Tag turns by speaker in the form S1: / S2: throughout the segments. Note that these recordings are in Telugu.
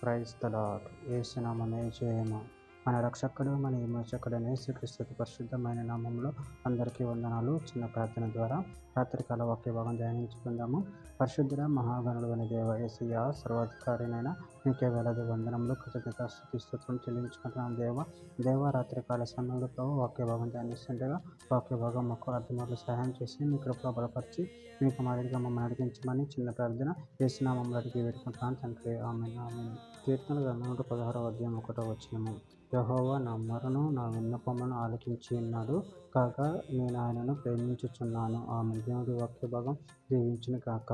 S1: Praise the lord. యేసు నామమే జయము. మన రక్షకుడు మన విమోచకుడైన యేసుక్రీస్తు పరిశుద్ధమైన నామంలో అందరికీ వందనాలు. చిన్న ప్రార్థన ద్వారా రాత్రికాల వాక్య భాగం ధ్యానించుకుందాము. పరిశుద్ధుడ మహాగణుడు అని దేవ యేసయ్య, సర్వాధికారినైన నీకే వేలాది వందనములు, కృతజ్ఞతాస్తుతి స్తోత్రం చెల్లించుకుంటున్నాం దేవ రాత్రికాల సమయంలో ప్రభు వాక్య భాగం ధ్యానిస్తుండగా వాక్య భాగం మాకు అర్థమవులు సహాయం చేసి మీ కృపలో బలపరిచి మీకు మాదిరిగా మమ్మల్ని నడిపించమని చిన్న ప్రార్థన యేసు నామములో అడిగి వేడుకుంటున్నాను తండ్రి. ఆమేన్ ఆమేన్. కీర్తన 116వ అధ్యాయం 1వ వచనము. యెహోవా నా మొరను నా విన్నపములను ఆలకించి ఉన్నాడు కాగా నేను ఆయనను ప్రేమించుచున్నాను. ఆమె దేవుడి వాక్య భాగం దీవించును కాక.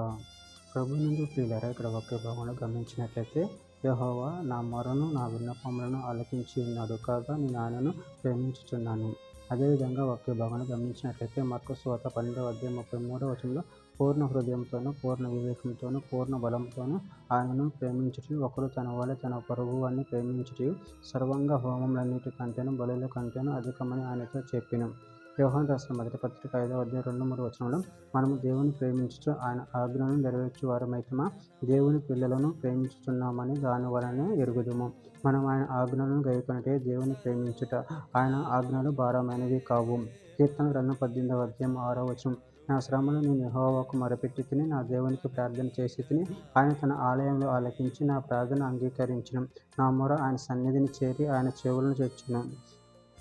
S1: ప్రభు నుండి ప్రియులారా, ఇక్కడ వాక్య భాగంలో గమనించినట్లయితే యెహోవా నా మొరను నా విన్నపములను ఆలకించి ఉన్నాడు కాగా నేను ఆయనను ప్రేమించుచున్నాను. అదేవిధంగా వాక్య భాగంలో గమనించినట్లయితే మార్కు సువార్త 12వ అధ్యాయం 33వ వచనంలో పూర్ణ హృదయంతోనూ పూర్ణ వివేకంతోనూ పూర్ణ బలంతోనూ ఆయనను ప్రేమించుటయు, ఒకరు తన వలె తన ప్రభువుని ప్రేమించుటయు సర్వంగ హోమములన్నిటి కంటేను బలుల కంటేను అధికమని ఆయనతో చెప్పెను. యోహాను రాసిన మొదటి పత్రిక 5వ అధ్యాయం 2-3 వచనంలో మనము దేవుని ప్రేమించుచు ఆయన ఆజ్ఞను నెరవేర్చు వారమైతమా దేవుని పిల్లలను ప్రేమించుచున్నామని దాని వలనే ఎరుగుదుము. మనం ఆయన ఆజ్ఞలను గైకొనుటే దేవుని ప్రేమించుట. ఆయన ఆజ్ఞలు భారమైనవి కావు. కీర్తన గ్రంథం 18వ అధ్యాయం 6వ వచనం. నా శ్రమలో నేను యెహోవాకు మొరపెట్టి తిని నా దేవునికి ప్రార్థన చేసి తిని ఆయన తన ఆలయంలో ఆలకించి నా ప్రార్థన అంగీకరించును. నా మొర ఆయన సన్నిధిని చేరి ఆయన చెవులను చొచ్చును.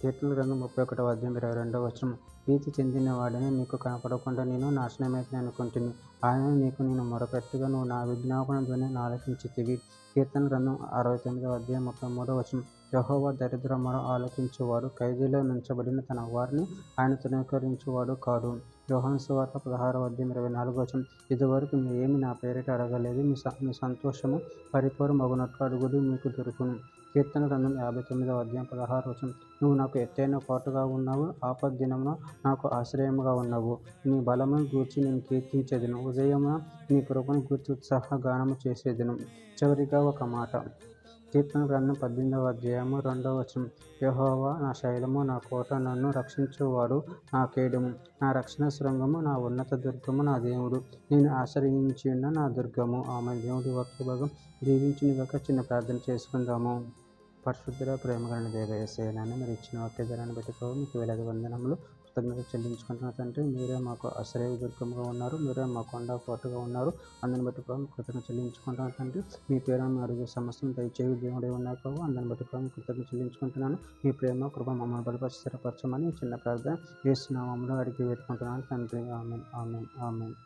S1: కీర్తన గ్రంథం 31వ అధ్యాయం 22వ వచనం. ప్రీతి చెందిన వాడిని నీకు కనపడకుండా నేను నాశనమైతే అనుకుంటుని ఆయన నీకు నేను మొరపెట్టగా నువ్వు నా విజ్ఞాపన ధ్వని ఆలకించితివి. కీర్తన గ్రంథం 69వ అధ్యాయం 33వ వచనం. యెహోవా దరిద్ర మొర ఆలకించువాడు, ఖైదీలో నుంచబడిన తన వారిని ఆయన తృణీకరించువాడు కాడు. యోహాను సువార్త 16వ అధ్యాయం 24వ వచనం. ఇదివరకు మీరేమి నా పేరిట అడగలేదు, మీ సంతోషము పరిపూర్ణమగునట్లు అడుగుడి మీకు దొరుకును. కీర్తన గ్రంథం 59వ అధ్యాయం 16వ వచనం. నువ్వు నాకు ఎత్తైన కోటగా ఉన్నావు, ఆపద్దినమున నాకు ఆశ్రయముగా ఉన్నావు. నీ బలమును గూర్చి నేను కీర్తించేదను, ఉదయమున నీ కృపను గూర్చి ఉత్సాహ గానము చేసేదను. చివరిగా ఒక మాట. కీర్తన గ్రంథం 18వ అధ్యాయము 2వ వచనం. యెహోవా నా శైలము నా కోట, నన్ను రక్షించువాడు నా కేడము, నా రక్షణ శృంగము, నా ఉన్నత దుర్గము, నా దేవుడు, నేను ఆశ్రయించిన నా దుర్గము. ఆమె దేవుడి వాక్య భాగం దీవించునుగాక. చిన్న ప్రార్థన చేసుకుందాము. పరిశుద్ధుల ప్రేమగల దేవ యేసయ్య, మీరు ఇచ్చిన వాక్యధారాన్ని బట్టి మీకు వేలాది వందనములు, కృతజ్ఞత చెల్లించుకుంటున్న తండ్రి. మీరే మాకు ఆశ్రయ దుర్గముగా ఉన్నారు, మీరే మా కొండ కోటగా ఉన్నారు. అందరిని బట్టి కృతజ్ఞత చెల్లించుకుంటున్నాను తండ్రి. మీ పేరును అడుగు సమస్తం దయచేవి దేవుడే ఉన్నారు ప్రభు. అందరిని బట్టి కృతజ్ఞత చెల్లించుకుంటున్నాను. మీ ప్రేమ కృప మమ్మల్ని బలపరిచి స్థిరపరచమని చిన్న ప్రార్థన యేసు నామములో అడిగి వేడుకుంటున్నాను తండ్రి. ఆమేన్ ఆమేన్ ఆమేన్.